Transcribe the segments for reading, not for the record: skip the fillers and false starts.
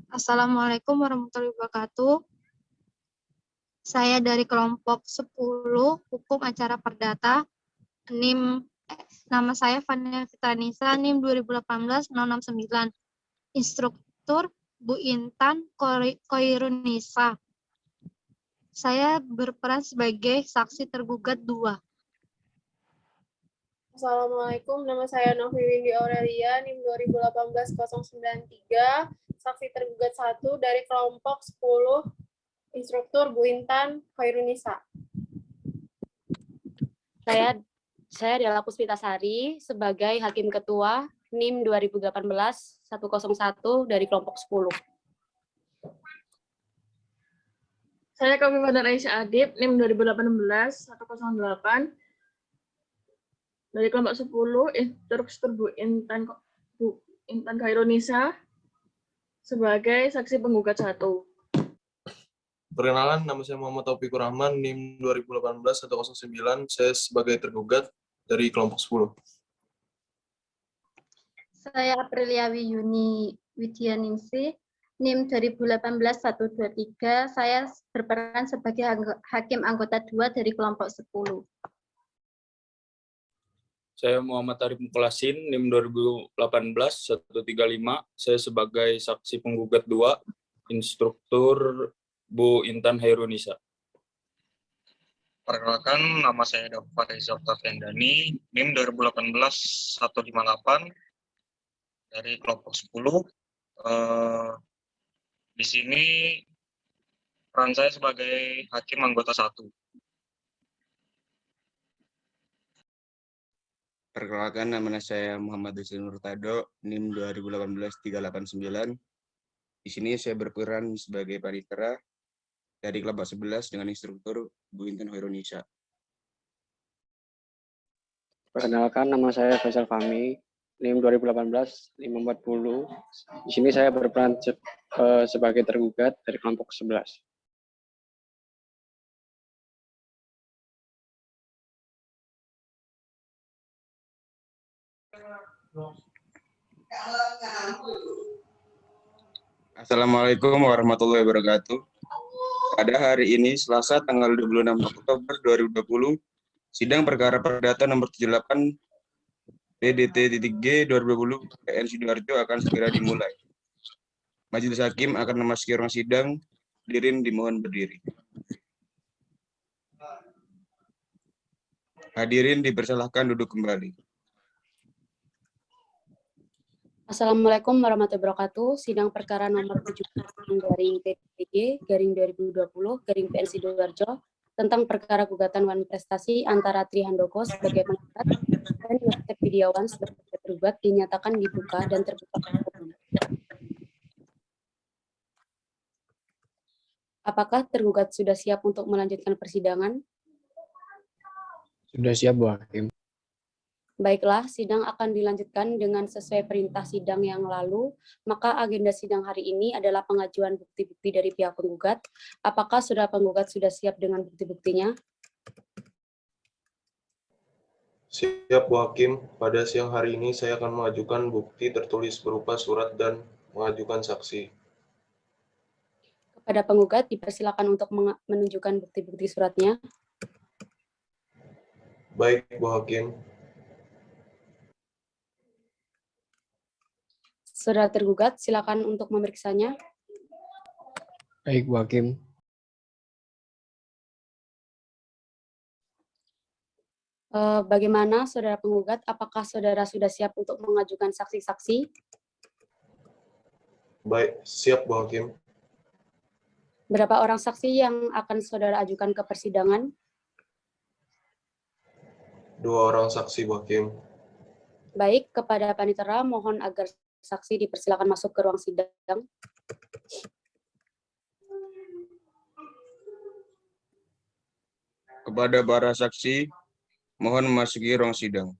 Assalamualaikum warahmatullahi wabarakatuh. Saya dari kelompok 10 Hukum Acara Perdata. Nama saya Fania Fitanisa, NIM 2018-069. Instruktur Bu Intan Koirunisa. Saya berperan sebagai saksi tergugat 2. Assalamualaikum, nama saya Novi Windy Aurelia, NIM 2018-093, saksi tergugat 1 dari kelompok 10, Instruktur Bu Intan Khairunisa. Saya adalah Puspitasari sebagai Hakim Ketua NIM 2018-101 dari kelompok 10. Saya Kofifa Aisyah Adib, NIM 2018-108 dari kelompok 10, Instruktur Bu Intan Khairunisa sebagai saksi penggugat 1. Perkenalan, nama saya Muhammad Taufikur Rahman, NIM 2018-109, saya sebagai tergugat dari kelompok 10. Saya Aprilia Wiyuni Widyaningsih, NIM 2018-123, saya berperan sebagai Hakim Anggota 2 dari kelompok 10. Saya Muhammad Arif Mukhlasin, NIM 2018-135, saya sebagai saksi penggugat 2, Instruktur Bu Intan Khairunisa. Perkenalkan, nama saya Dafa Reza Octaviandani, NIM 2018-158 dari kelompok 10. Di sini peran saya sebagai hakim anggota 1. Perkenalkan, nama saya Muhammad Hussein Nurtado, NIM 2018-389. Di sini saya berperan sebagai panitera dari kelompok 11 dengan instruktur Bu Intan Khairunisa. Perkenalkan, nama saya Faisal Fahmi, NIM 2018-540. Di sini saya berperan sebagai tergugat dari kelompok 11. Assalamualaikum warahmatullahi wabarakatuh. Pada hari ini, Selasa tanggal 26 Oktober 2020, sidang perkara perdata nomor 78 PDT-G 2020 PN Sidoarjo akan segera dimulai. Majelis Hakim akan memasuki ruang sidang. Hadirin dimohon berdiri. Hadirin dipersilahkan duduk kembali. Assalamualaikum warahmatullahi wabarakatuh. Sidang perkara nomor 7 garing PDT-G garing 2020 garing PN Sidoarjo tentang perkara gugatan wan prestasi antara Tri Handoko sebagai penggugat dan Yosef Widiawan sebagai tergugat dinyatakan dibuka dan terbuka untuk umum. Apakah tergugat sudah siap untuk melanjutkan persidangan? Sudah siap, Bu Hakim. Baiklah, sidang akan dilanjutkan dengan sesuai perintah sidang yang lalu. Maka agenda sidang hari ini adalah pengajuan bukti-bukti dari pihak penggugat. Apakah saudara penggugat sudah siap dengan bukti-buktinya? Siap, Bu Hakim. Pada siang hari ini saya akan mengajukan bukti tertulis berupa surat dan mengajukan saksi. Kepada penggugat dipersilakan untuk menunjukkan bukti-bukti suratnya. Baik, Bu Hakim. Saudara tergugat, silakan untuk memeriksanya. Baik, Bu Hakim. Bagaimana saudara penggugat? Apakah saudara sudah siap untuk mengajukan saksi-saksi? Baik, siap, Bu Hakim. Berapa orang saksi yang akan saudara ajukan ke persidangan? 2 orang saksi, Bu Hakim. Baik, kepada panitera mohon agar saksi dipersilakan masuk ke ruang sidang. Kepada para saksi, mohon memasuki ruang sidang.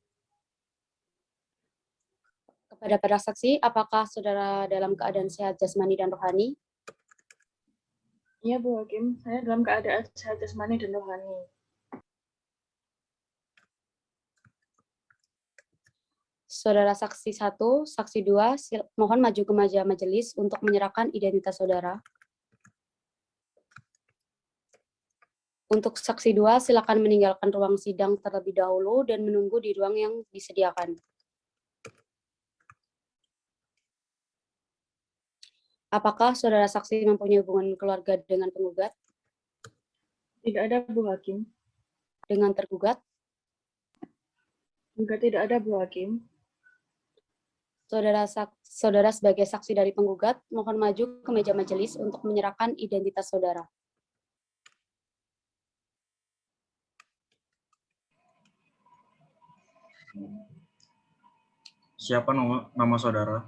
Kepada para saksi, apakah saudara dalam keadaan sehat jasmani dan rohani? Iya, Bu Hakim, saya dalam keadaan sehat jasmani dan rohani. Saudara saksi 1, saksi 2, mohon maju ke meja majelis untuk menyerahkan identitas saudara. Untuk saksi 2, silakan meninggalkan ruang sidang terlebih dahulu dan menunggu di ruang yang disediakan. Apakah saudara saksi mempunyai hubungan keluarga dengan penggugat? Tidak ada, Bu Hakim. Dengan tergugat? Juga tidak ada, Bu Hakim. Saudara sebagai saksi dari penggugat, mohon maju ke meja majelis untuk menyerahkan identitas saudara. Siapa nama saudara?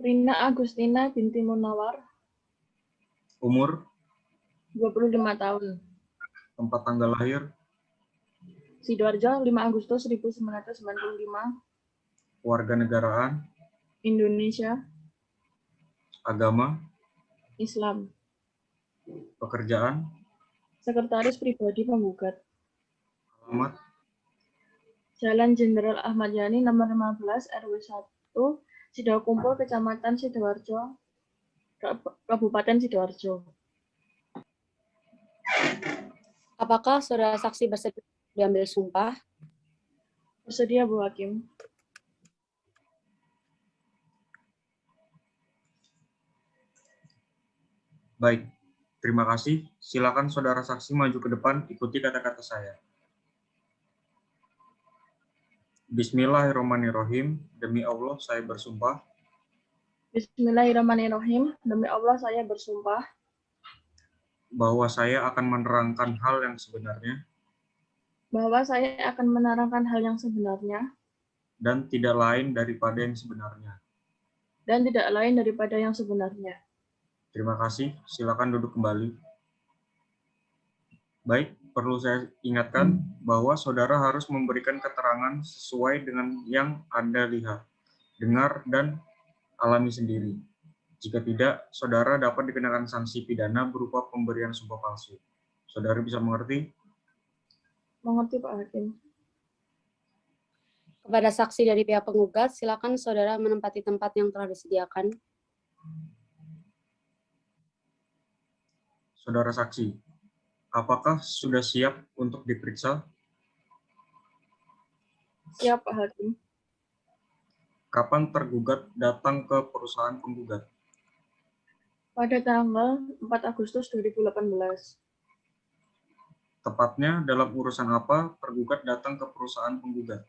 Rina Agustina binti Munawar, Umur, 25 tahun. tempat tanggal lahir, Sidoarjo, 5 Agustus 1995, kewarganegaraan, Indonesia, agama, Islam. pekerjaan, Sekretaris pribadi penggugat. alamat, Jalan Jenderal Ahmad Yani, nomor 15, RW 1, Sidokumpul, Kecamatan Sidoarjo, Kabupaten Sidoarjo. Apakah saudara saksi bersedia diambil sumpah? Bersedia, Bu Hakim. baik. Terima kasih. Silakan saudara saksi maju ke depan, ikuti kata-kata saya. Bismillahirrahmanirrahim. Demi Allah, saya bersumpah Bismillahirrahmanirrahim. Demi Allah saya bersumpah bahwa saya akan menerangkan hal yang sebenarnya bahwa saya akan menerangkan hal yang sebenarnya dan tidak lain daripada yang sebenarnya. dan tidak lain daripada yang sebenarnya. Terima kasih. Silakan duduk kembali. Baik, perlu saya ingatkan bahwa saudara harus memberikan keterangan sesuai dengan yang Anda lihat, dengar, dan alami sendiri. Jika tidak, saudara dapat dikenakan sanksi pidana berupa pemberian sumpah palsu. Saudara bisa mengerti? Mengerti, Pak Hakim. Kepada saksi dari pihak penggugat, silakan saudara menempati tempat yang telah disediakan. Saudara saksi, apakah sudah siap untuk diperiksa? Siap, Pak Hakim. Kapan tergugat datang ke perusahaan penggugat? Pada tanggal 4 Agustus 2018. Tepatnya dalam urusan apa tergugat datang ke perusahaan penggugat?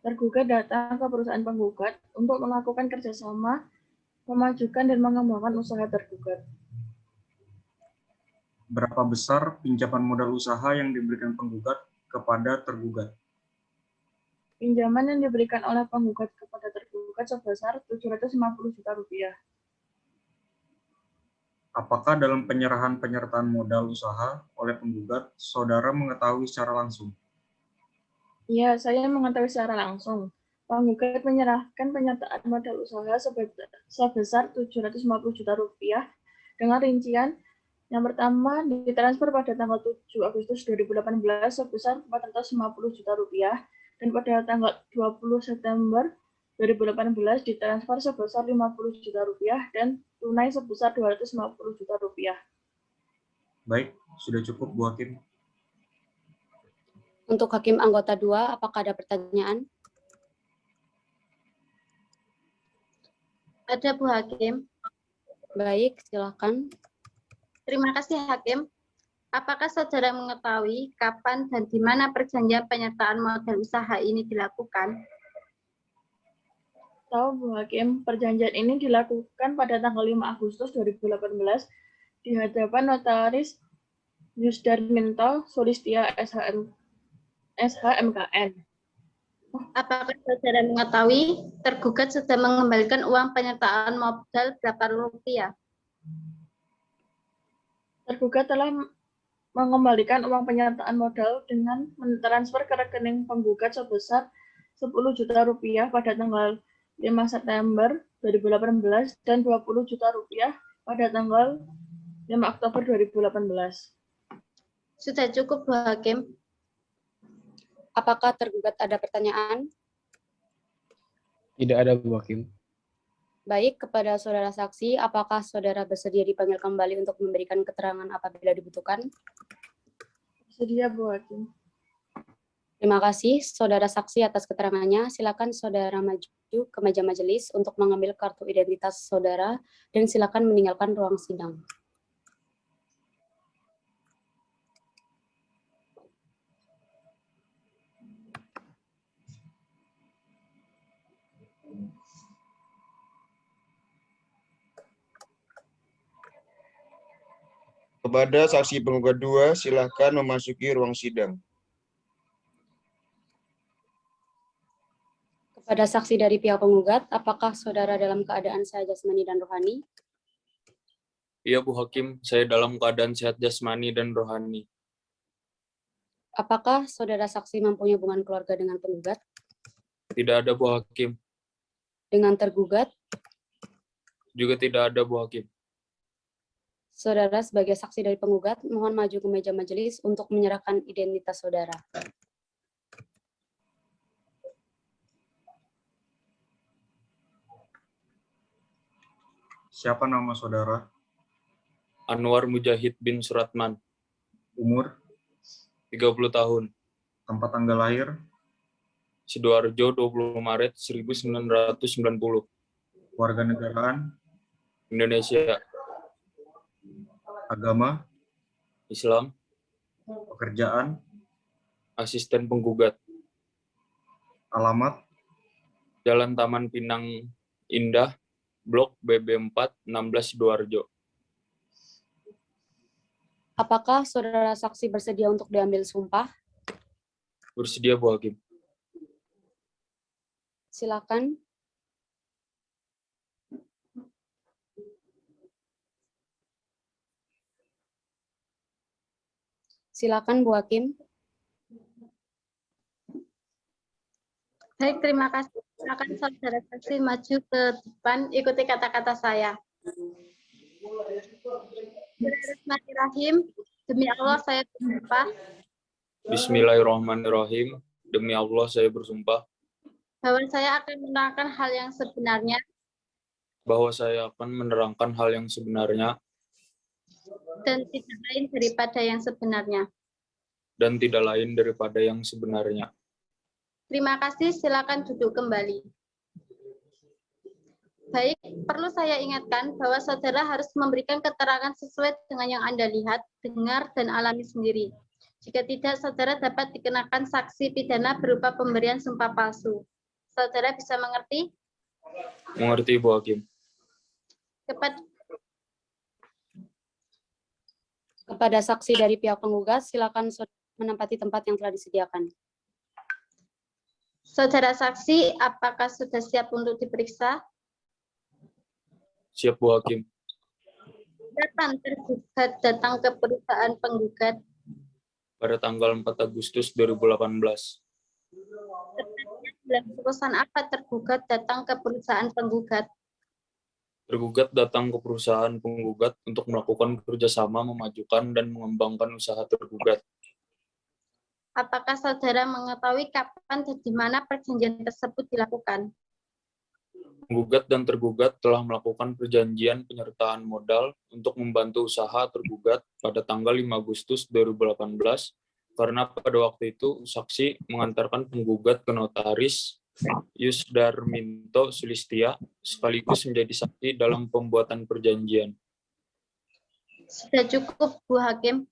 Tergugat datang ke perusahaan penggugat untuk melakukan kerjasama, memajukan dan mengembangkan usaha tergugat. Berapa besar pinjaman modal usaha yang diberikan penggugat kepada tergugat? Pinjaman yang diberikan oleh penggugat kepada tergugat sebesar 750 juta rupiah. Apakah dalam penyertaan modal usaha oleh penggugat, saudara mengetahui secara langsung? Iya, saya mengetahui secara langsung. Penggugat menyerahkan penyertaan modal usaha sebesar 750 juta rupiah dengan rincian yang pertama ditransfer pada tanggal 7 Agustus 2018 sebesar 450 juta rupiah dan pada tanggal 20 September 2018 ditransfer sebesar 50 juta rupiah dan tunai sebesar 250 juta rupiah. Baik, sudah cukup Bu Hakim. Untuk Hakim anggota 2, apakah ada pertanyaan? Ada, Bu Hakim. Baik, silakan. Terima kasih, Hakim. Apakah saudara mengetahui kapan dan di mana perjanjian penyertaan modal usaha ini dilakukan? Tahu, Bu Hakim, perjanjian ini dilakukan pada tanggal 5 Agustus 2018 di hadapan Notaris Yusdarminto Sulistia SHMKN. Apakah saudara mengetahui tergugat sudah mengembalikan uang penyertaan modal berapa rupiah? Tergugat telah mengembalikan uang penyertaan modal dengan mentransfer ke rekening penggugat sebesar 10 juta rupiah pada tanggal 5 September 2018 dan 20 juta rupiah pada tanggal 5 Oktober 2018. Sudah cukup, Bu Hakim. Apakah tergugat ada pertanyaan? Tidak ada, Bu Hakim. Baik, kepada saudara saksi, apakah saudara bersedia dipanggil kembali untuk memberikan keterangan apabila dibutuhkan? Sedia, Bu Hakim. Terima kasih, saudara saksi atas keterangannya. Silakan saudara maju ke meja majelis untuk mengambil kartu identitas saudara dan silakan meninggalkan ruang sidang. Kepada saksi penggugat 2, silakan memasuki ruang sidang. Kepada saksi dari pihak penggugat, apakah saudara dalam keadaan sehat jasmani dan rohani? Iya, Bu Hakim, saya dalam keadaan sehat jasmani dan rohani. Apakah saudara saksi mempunyai hubungan keluarga dengan penggugat? Tidak ada, Bu Hakim. Dengan tergugat, Juga tidak ada, Bu Hakim. saudara sebagai saksi dari penggugat, mohon maju ke meja majelis untuk menyerahkan identitas saudara. Siapa nama saudara? Anwar Mujahid bin Suratman, Umur? 30 tahun. Tempat tanggal lahir? Sidoarjo, 20 Maret 1990. Warga negaraan? Indonesia. Agama? Islam. Pekerjaan? Asisten penggugat. Alamat? Jalan Taman Pinang Indah, Blok BB4, 16 Sidoarjo. Apakah saudara saksi bersedia untuk diambil sumpah? Bersedia, Bu Hakim. Silakan. Silakan, Bu Hakim. Baik, terima kasih. Silakan saudara saksi maju ke depan, ikuti kata-kata saya. Bismillahirrahmanirrahim. Demi Allah saya bersumpah Bismillahirrahmanirrahim. Demi Allah saya bersumpah bahwa saya akan menerangkan hal yang sebenarnya bahwa saya akan menerangkan hal yang sebenarnya dan tidak lain daripada yang sebenarnya. dan tidak lain daripada yang sebenarnya. Terima kasih, silakan duduk kembali. Baik, perlu saya ingatkan bahwa saudara harus memberikan keterangan sesuai dengan yang Anda lihat, dengar, dan alami sendiri. Jika tidak, saudara dapat dikenakan sanksi pidana berupa pemberian sumpah palsu. Saudara bisa mengerti? Mengerti, Bu Hakim. Kepada saksi dari pihak penggugat, silakan menempati tempat yang telah disediakan. Saudara saksi, apakah sudah siap untuk diperiksa? Siap, Bu Hakim. Kapan tergugat datang ke perusahaan penggugat? Pada tanggal 4 Agustus 2018. Dalam urusan apa tergugat datang ke perusahaan penggugat? Tergugat datang ke perusahaan penggugat untuk melakukan kerjasama memajukan dan mengembangkan usaha tergugat. Apakah saudara mengetahui kapan dan di mana perjanjian tersebut dilakukan? Penggugat dan tergugat telah melakukan perjanjian penyertaan modal untuk membantu usaha tergugat pada tanggal 5 Agustus 2018 karena pada waktu itu saksi mengantarkan penggugat ke notaris Yusdarminto Sulistia sekaligus menjadi saksi dalam pembuatan perjanjian. Sudah cukup, Bu Hakim.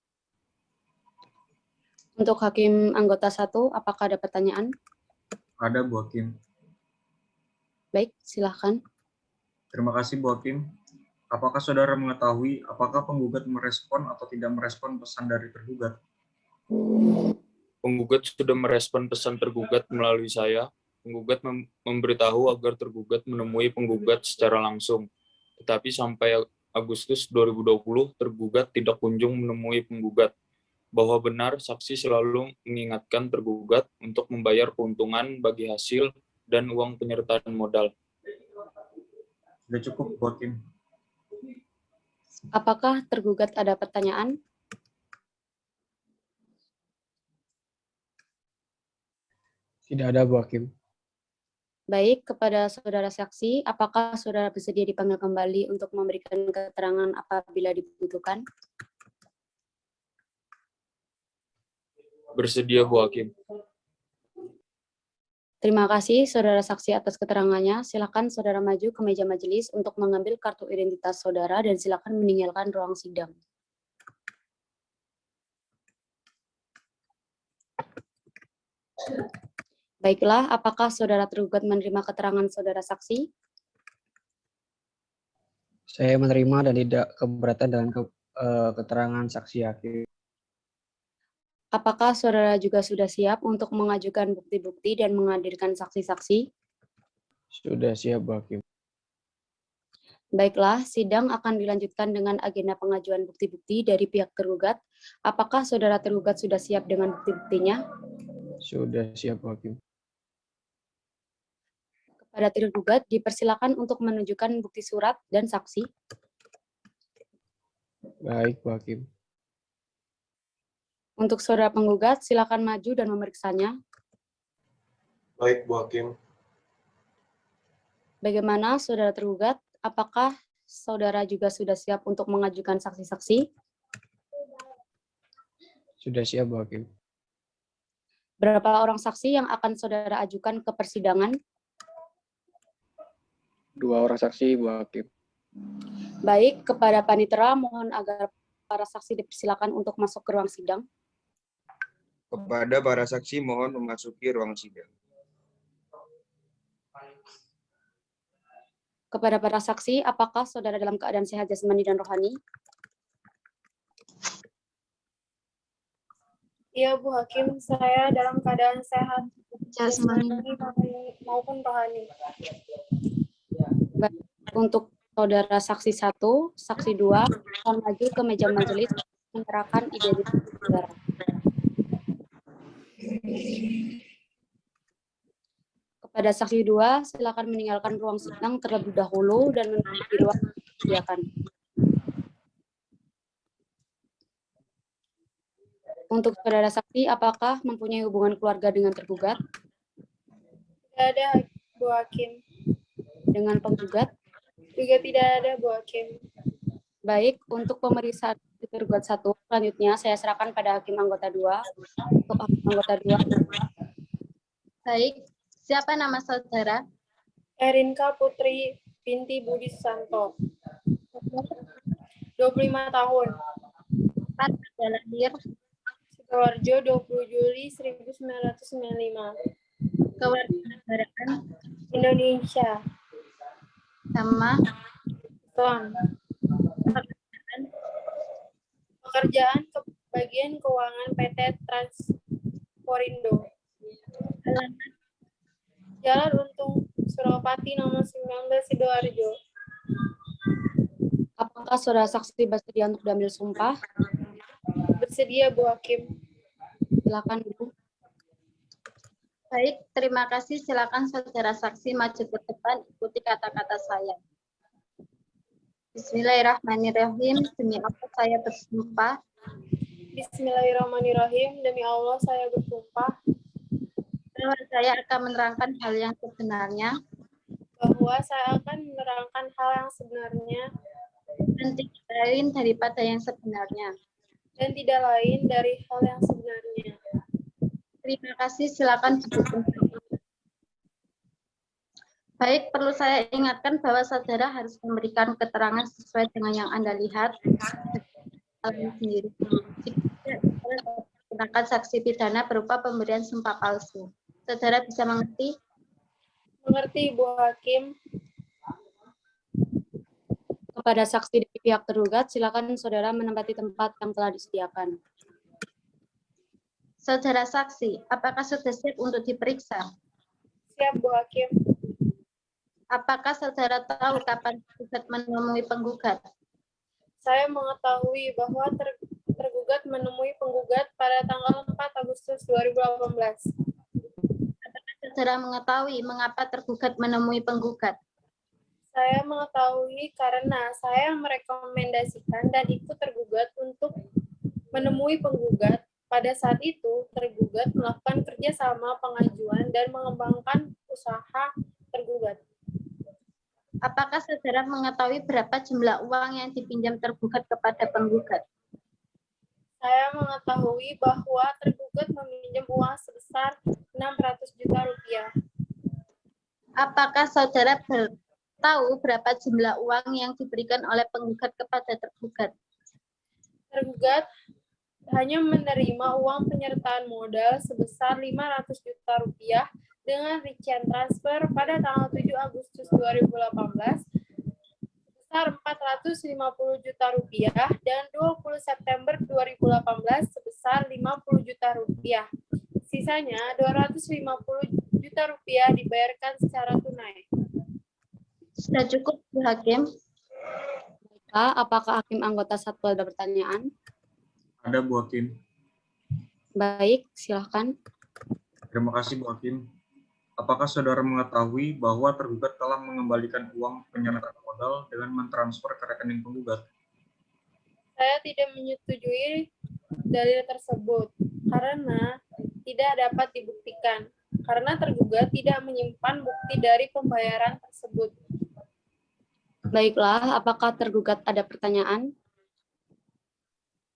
Untuk Hakim anggota 1, apakah ada pertanyaan? Ada, Bu Hakim. Baik, silahkan. Terima kasih, Bu Hakim. Apakah saudara mengetahui apakah penggugat merespon atau tidak merespon pesan dari tergugat? Penggugat sudah merespon pesan tergugat melalui saya. Penggugat memberitahu agar tergugat menemui penggugat secara langsung. Tetapi sampai Agustus 2020, tergugat tidak kunjung menemui penggugat. Bahwa benar, saksi selalu mengingatkan tergugat untuk membayar keuntungan bagi hasil dan uang penyertaan modal. Sudah cukup, Bu Hakim. Apakah tergugat ada pertanyaan? Tidak ada, Bu Hakim. Baik, kepada saudara saksi, apakah saudara bersedia dipanggil kembali untuk memberikan keterangan apabila dibutuhkan? Bersedia, Bu Hakim. Terima kasih saudara saksi atas keterangannya. Silakan saudara maju ke meja majelis untuk mengambil kartu identitas saudara dan silakan meninggalkan ruang sidang. Baiklah, apakah saudara tergugat menerima keterangan saudara saksi? Saya menerima dan tidak keberatan dengan keterangan saksi hakim. Apakah saudara juga sudah siap untuk mengajukan bukti-bukti dan menghadirkan saksi-saksi? Sudah siap, Bu Hakim. Baiklah, sidang akan dilanjutkan dengan agenda pengajuan bukti-bukti dari pihak tergugat. Apakah saudara tergugat sudah siap dengan bukti-buktinya? Sudah siap, Bu Hakim. Kepada tergugat, dipersilakan untuk menunjukkan bukti surat dan saksi. Baik, Bu Hakim. Untuk saudara penggugat, silakan maju dan memeriksanya. Baik, Bu Hakim. Bagaimana saudara tergugat? Apakah saudara juga sudah siap untuk mengajukan saksi-saksi? Sudah siap, Bu Hakim. Berapa orang saksi yang akan saudara ajukan ke persidangan? 2 orang saksi, Bu Hakim. Baik, kepada panitera mohon agar para saksi dipersilakan untuk masuk ke ruang sidang. Kepada para saksi mohon memasuki ruang sidang. Kepada para saksi, apakah saudara dalam keadaan sehat jasmani dan rohani? Iya, Bu Hakim, saya dalam keadaan sehat Jasmani. maupun rohani. Baik, untuk saudara saksi 1, saksi 2, mohon maju ke meja majelis menyerahkan identitas saudara. Kepada saksi 2, silakan meninggalkan ruang sidang terlebih dahulu dan menunggu di ruang disediakan. Untuk saudara saksi, apakah mempunyai hubungan keluarga dengan tergugat? Tidak ada, Bu Hakim. Dengan penggugat? Juga tidak ada, Bu Hakim. Baik, untuk pemeriksaan tergugat 1, selanjutnya saya serahkan pada hakim anggota 2. Untuk hakim anggota 2. Baik, siapa nama saudara? Erinka Putri binti Budi Susanto. 25 tahun. Tempat tanggal lahir, Sidoarjo 20 Juli 1995. kewarganegaraan, Indonesia. nama, Islam. Pekerjaan bagian keuangan PT Transporindo. alamat, Jalan Untung Suropati nomor 19 Sidoarjo. Apakah saudara saksi bersedia untuk diambil sumpah? Bersedia, Bu Hakim. Silakan, Bu. baik, terima kasih. Silakan saudara saksi maju ke depan, ikuti kata-kata saya. Bismillahirrahmanirrahim. Demi Allah saya bersumpah Bismillahirrahmanirrahim. Demi Allah saya bersumpah bahwa saya akan menerangkan hal yang sebenarnya bahwa saya akan menerangkan hal yang sebenarnya dan tidak lain daripada yang sebenarnya. dan tidak lain dari hal yang sebenarnya. Terima kasih. Silakan duduk kembali. Baik, perlu saya ingatkan bahwa saudara harus memberikan keterangan sesuai dengan yang Anda lihat sendiri. Jika tidak, gunakan saksi pidana berupa pemberian sumpah palsu. Saudara bisa mengerti? Mengerti, Bu Hakim. Kepada saksi dari pihak tergugat, silakan saudara menempati tempat yang telah disediakan. Saudara saksi, apakah sudah siap untuk diperiksa? Siap, Bu Hakim. Apakah saudara tahu kapan tergugat menemui penggugat? Saya mengetahui bahwa tergugat menemui penggugat pada tanggal 4 Agustus 2018. Apakah saudara mengetahui mengapa tergugat menemui penggugat? Saya mengetahui karena saya merekomendasikan dan ikut tergugat untuk menemui penggugat. Pada saat itu, tergugat melakukan kerjasama pengajuan dan mengembangkan usaha penggugat. Apakah saudara mengetahui berapa jumlah uang yang dipinjam tergugat kepada penggugat? Saya mengetahui bahwa tergugat meminjam uang sebesar 600 juta rupiah. Apakah saudara tahu berapa jumlah uang yang diberikan oleh penggugat kepada tergugat? Tergugat hanya menerima uang penyertaan modal sebesar 500 juta rupiah dengan rincian transfer pada tanggal 7 Agustus 2018 sebesar 450 juta rupiah dan 20 September 2018 sebesar 50 juta rupiah. Sisanya 250 juta rupiah dibayarkan secara tunai. Sudah cukup, Bu Hakim. Baiklah, apakah hakim anggota satu ada pertanyaan? Ada, Bu Hakim. Baik, silahkan. Terima kasih, Bu Hakim. Apakah saudara mengetahui bahwa tergugat telah mengembalikan uang penyertaan modal dengan mentransfer ke rekening penggugat? Saya tidak menyetujui dalil tersebut karena tidak dapat dibuktikan, karena tergugat tidak menyimpan bukti dari pembayaran tersebut. Baiklah, apakah tergugat ada pertanyaan?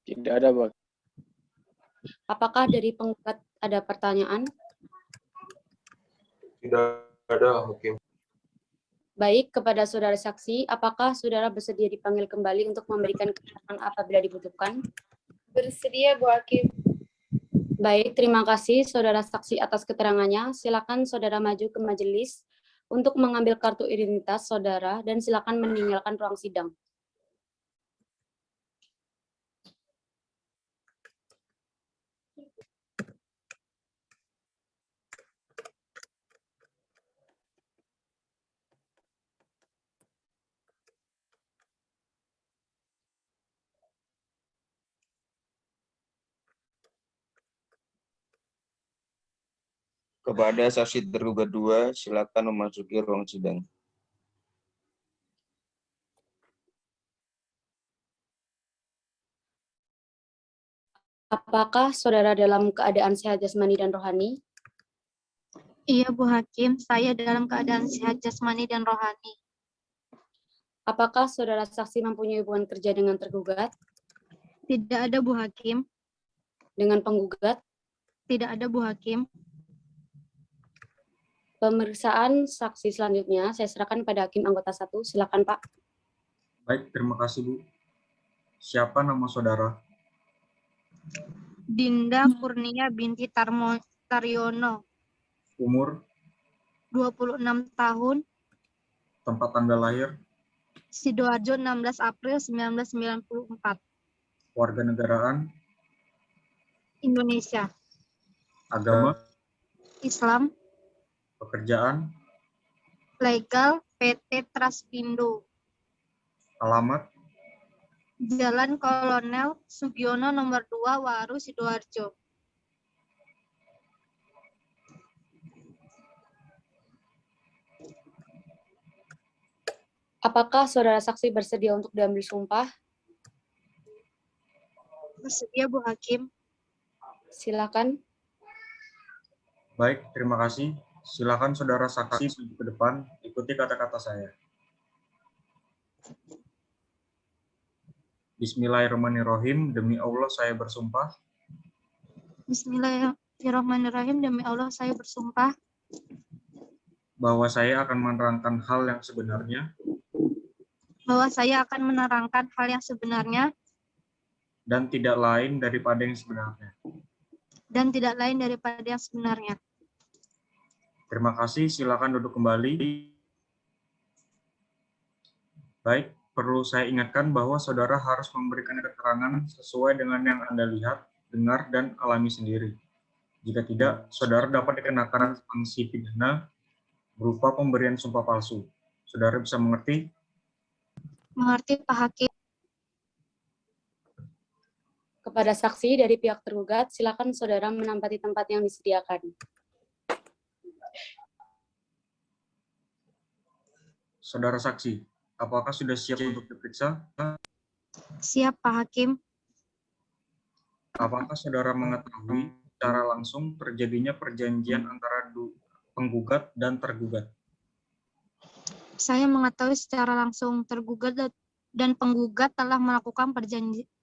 Tidak ada, Bu. Apakah dari penggugat ada pertanyaan? Tidak ada, Hakim. Baik, kepada saudara saksi, apakah saudara bersedia dipanggil kembali untuk memberikan keterangan apabila dibutuhkan? Bersedia, Bu Hakim. Baik, terima kasih saudara saksi atas keterangannya. Silakan saudara maju ke majelis untuk mengambil kartu identitas saudara dan silakan meninggalkan ruang sidang. Kepada saksi tergugat 2, silakan memasuki ruang sidang. Apakah saudara dalam keadaan sehat jasmani dan rohani? Iya, Bu Hakim, saya dalam keadaan sehat jasmani dan rohani. Apakah saudara saksi mempunyai hubungan kerja dengan tergugat? Tidak ada, Bu Hakim. Dengan penggugat? Tidak ada, Bu Hakim. Pemeriksaan saksi selanjutnya saya serahkan pada hakim anggota 1. Silakan, Pak. Baik, terima kasih, Bu. Siapa nama saudara? Dinda Kurnia binti Taryono, Umur, 26 tahun, tempat tanggal lahir, Sidoarjo 16 April 1994, warga negaraan, Indonesia, agama, Islam, pekerjaan, legal, PT Traspindo, alamat, Jalan Kolonel Sugiono nomor 2, Waru, Sidoarjo. Apakah saudara saksi bersedia untuk diambil sumpah? Bersedia, Bu Hakim. Silakan. Baik, terima kasih. Silakan saudara saksi maju ke depan, ikuti kata-kata saya. Bismillahirrahmanirrahim, demi Allah saya bersumpah. Bismillahirrahmanirrahim, demi Allah saya bersumpah Bahwa saya akan menerangkan hal yang sebenarnya. bahwa saya akan menerangkan hal yang sebenarnya Dan tidak lain daripada yang sebenarnya. dan tidak lain daripada yang sebenarnya. Terima kasih, silakan duduk kembali. Baik, perlu saya ingatkan bahwa saudara harus memberikan keterangan sesuai dengan yang Anda lihat, dengar, dan alami sendiri. Jika tidak, saudara dapat dikenakan sanksi pidana berupa pemberian sumpah palsu. Saudara bisa mengerti? Mengerti, Pak Hakim. Kepada saksi dari pihak tergugat, silakan saudara menempati tempat yang disediakan. Saudara saksi, apakah sudah siap untuk diperiksa? Siap, Pak Hakim. Apakah saudara mengetahui secara langsung terjadinya perjanjian antara penggugat dan tergugat? Saya mengetahui secara langsung tergugat dan penggugat telah melakukan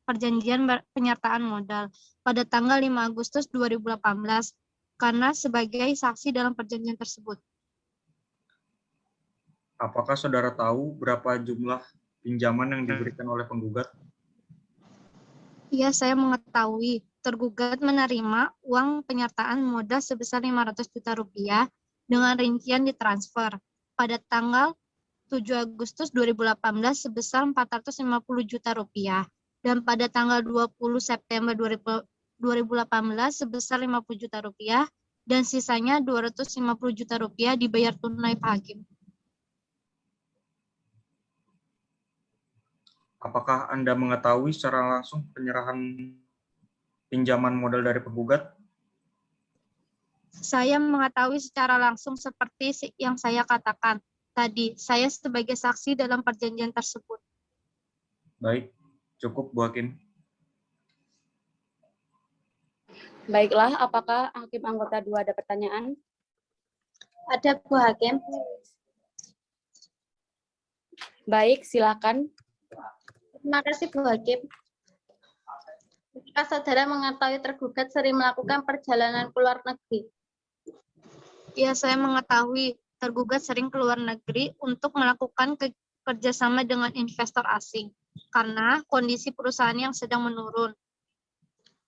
perjanjian penyertaan modal pada tanggal 5 Agustus 2018 karena sebagai saksi dalam perjanjian tersebut. Apakah saudara tahu berapa jumlah pinjaman yang diberikan oleh penggugat? Iya, saya mengetahui tergugat menerima uang penyertaan modal sebesar 500 juta rupiah dengan rincian ditransfer pada tanggal 7 Agustus 2018 sebesar 450 juta rupiah dan pada tanggal 20 September 2018 sebesar 50 juta rupiah dan sisanya 250 juta rupiah dibayar tunai Pak Hakim. Apakah Anda mengetahui secara langsung penyerahan pinjaman modal dari penggugat? Saya mengetahui secara langsung seperti yang saya katakan tadi. Saya sebagai saksi dalam perjanjian tersebut. Baik, cukup Bu Hakim. Baiklah, apakah Hakim anggota 2 ada pertanyaan? Ada Bu Hakim. Baik, silakan. Terima kasih Bu Hakim. Jika saudara mengetahui tergugat sering melakukan perjalanan ke luar negeri? Ya, saya mengetahui tergugat sering ke luar negeri untuk melakukan kerjasama dengan investor asing karena kondisi perusahaan yang sedang menurun.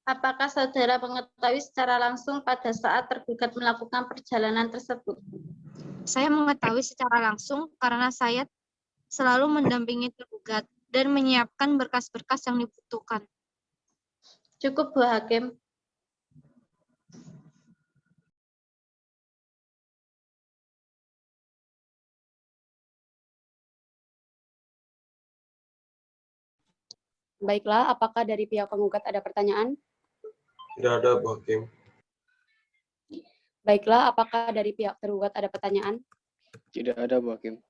Apakah saudara mengetahui secara langsung pada saat tergugat melakukan perjalanan tersebut? Saya mengetahui secara langsung karena saya selalu mendampingi tergugat dan menyiapkan berkas-berkas yang dibutuhkan. Cukup Bu Hakim. Baiklah, apakah dari pihak penggugat ada pertanyaan? Tidak ada, Bu Hakim. Baiklah, apakah dari pihak tergugat ada pertanyaan? Tidak ada, Bu Hakim.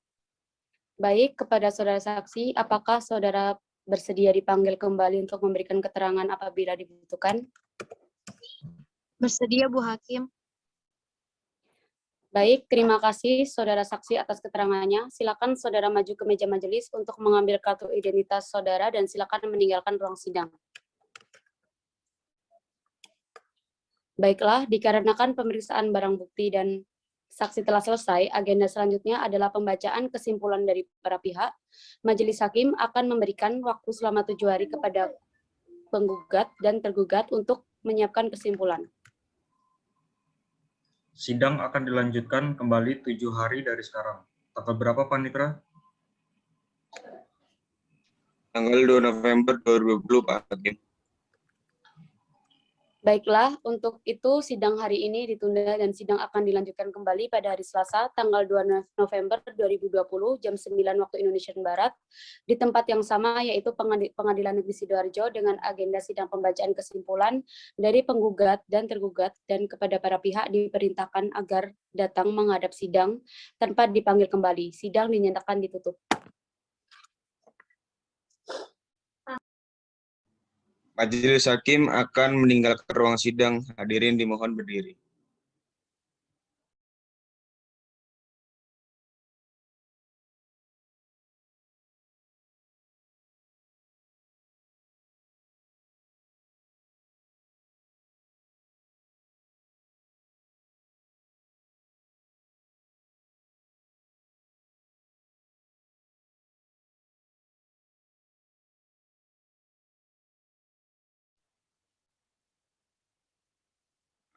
Baik, kepada saudara saksi, apakah saudara bersedia dipanggil kembali untuk memberikan keterangan apabila dibutuhkan? Bersedia, Bu Hakim. Baik, terima kasih saudara saksi atas keterangannya. Silakan saudara maju ke meja majelis untuk mengambil kartu identitas saudara dan silakan meninggalkan ruang sidang. Baiklah, dikarenakan pemeriksaan barang bukti dan saksi telah selesai, agenda selanjutnya adalah pembacaan kesimpulan dari para pihak. Majelis Hakim akan memberikan waktu selama 7 hari kepada penggugat dan tergugat untuk menyiapkan kesimpulan. Sidang akan dilanjutkan kembali 7 hari dari sekarang. Tanggal berapa, Panitera? Tanggal 2 November 2020, Pak Hakim. Baiklah, untuk itu sidang hari ini ditunda dan sidang akan dilanjutkan kembali pada hari Selasa, tanggal 2 November 2020, jam 9 waktu Indonesia Barat, di tempat yang sama yaitu Pengadilan Negeri Sidoarjo dengan agenda sidang pembacaan kesimpulan dari penggugat dan tergugat dan kepada para pihak diperintahkan agar datang menghadap sidang tanpa dipanggil kembali. Sidang dinyatakan ditutup. Majelis Hakim akan meninggalkan ruang sidang. Hadirin dimohon berdiri.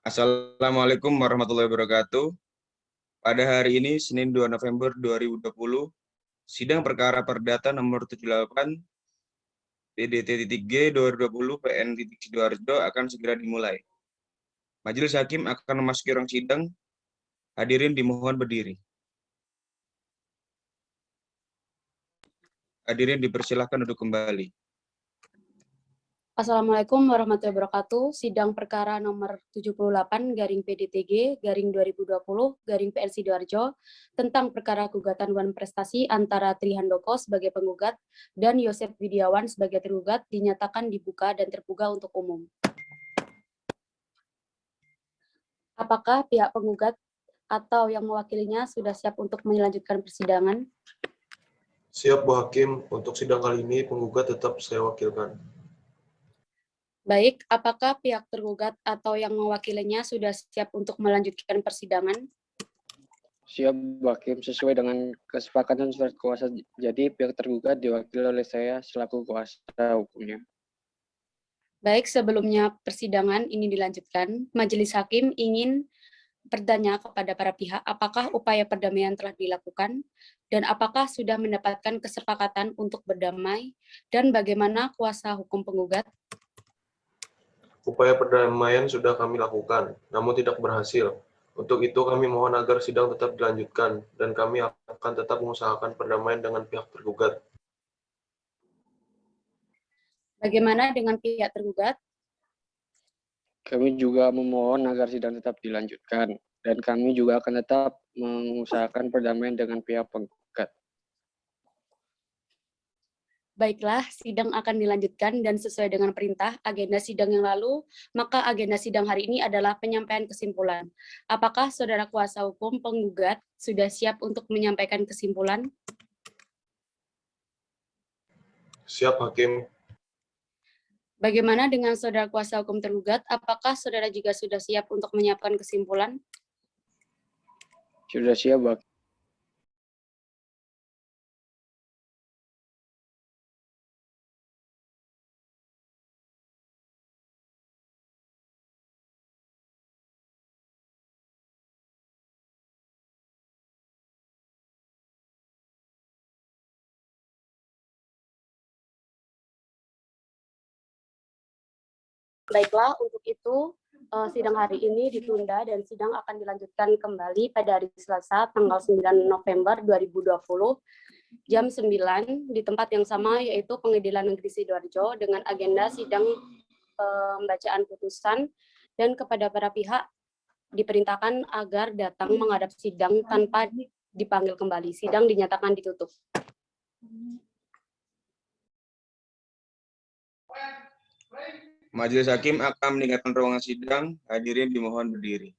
Assalamualaikum warahmatullahi wabarakatuh. Pada hari ini, Senin 2 November 2020, sidang perkara perdata nomor 78 PDT-G 2020 PN Sidoarjo akan segera dimulai. Majelis Hakim akan memasuki ruang sidang. Hadirin dimohon berdiri. Hadirin dipersilahkan duduk kembali. Assalamualaikum warahmatullahi wabarakatuh. Sidang perkara nomor 78 garing PDTG garing 2020 garing PN Sidoarjo tentang perkara gugatan Wan Prestasi antara Tri Handoko sebagai penggugat dan Yosef Widiawan sebagai tergugat dinyatakan dibuka dan terbuka untuk umum. Apakah pihak penggugat atau yang mewakilinya sudah siap untuk melanjutkan persidangan? Siap, Bu Hakim. Untuk sidang kali ini, penggugat tetap saya wakilkan. Baik, apakah pihak tergugat atau yang mewakilinya sudah siap untuk melanjutkan persidangan? Siap, Bu Hakim. Sesuai dengan kesepakatan surat kuasa, jadi pihak tergugat diwakili oleh saya selaku kuasa hukumnya. Baik, sebelumnya persidangan ini dilanjutkan, Majelis Hakim ingin bertanya kepada para pihak apakah upaya perdamaian telah dilakukan dan apakah sudah mendapatkan kesepakatan untuk berdamai dan bagaimana kuasa hukum penggugat. Upaya perdamaian sudah kami lakukan, namun tidak berhasil. Untuk itu kami mohon agar sidang tetap dilanjutkan dan kami akan tetap mengusahakan perdamaian dengan pihak tergugat. Bagaimana dengan pihak tergugat? Kami juga memohon agar sidang tetap dilanjutkan dan kami juga akan tetap mengusahakan perdamaian dengan pihak penggugat. Baiklah, sidang akan dilanjutkan dan sesuai dengan perintah agenda sidang yang lalu, maka agenda sidang hari ini adalah penyampaian kesimpulan. Apakah saudara kuasa hukum penggugat sudah siap untuk menyampaikan kesimpulan? Siap, Hakim. Bagaimana dengan saudara kuasa hukum tergugat? Apakah saudara juga sudah siap untuk menyiapkan kesimpulan? Sudah siap, Bu Hakim. Baiklah, untuk itu sidang hari ini ditunda dan sidang akan dilanjutkan kembali pada hari Selasa tanggal 9 November 2020 jam 9 di tempat yang sama yaitu Pengadilan Negeri Sidoarjo dengan agenda sidang pembacaan putusan dan kepada para pihak diperintahkan agar datang menghadap sidang tanpa dipanggil kembali. Sidang dinyatakan ditutup. Majelis Hakim akan meninggalkan ruangan sidang. Hadirin dimohon berdiri.